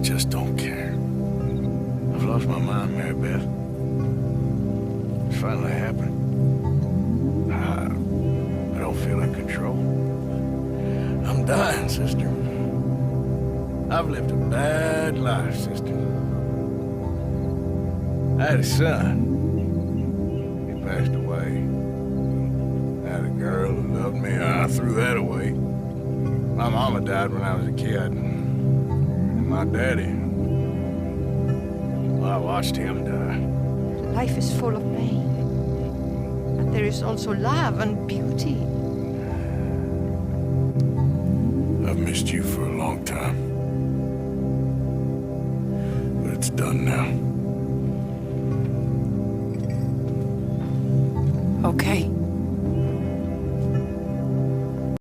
just don't care. I've lost my mind, Mary Beth. It's finally happened. I don't feel in control. I'm dying, sister. I've lived a bad life, sister. I had a son. He passed away. I had a girl who loved me. I threw that away. My mama died when I was a kid. And my daddy, well, I watched him die. Life is full of pain. But there is also love and beauty. I've missed you for a long time. But it's done now. Okay.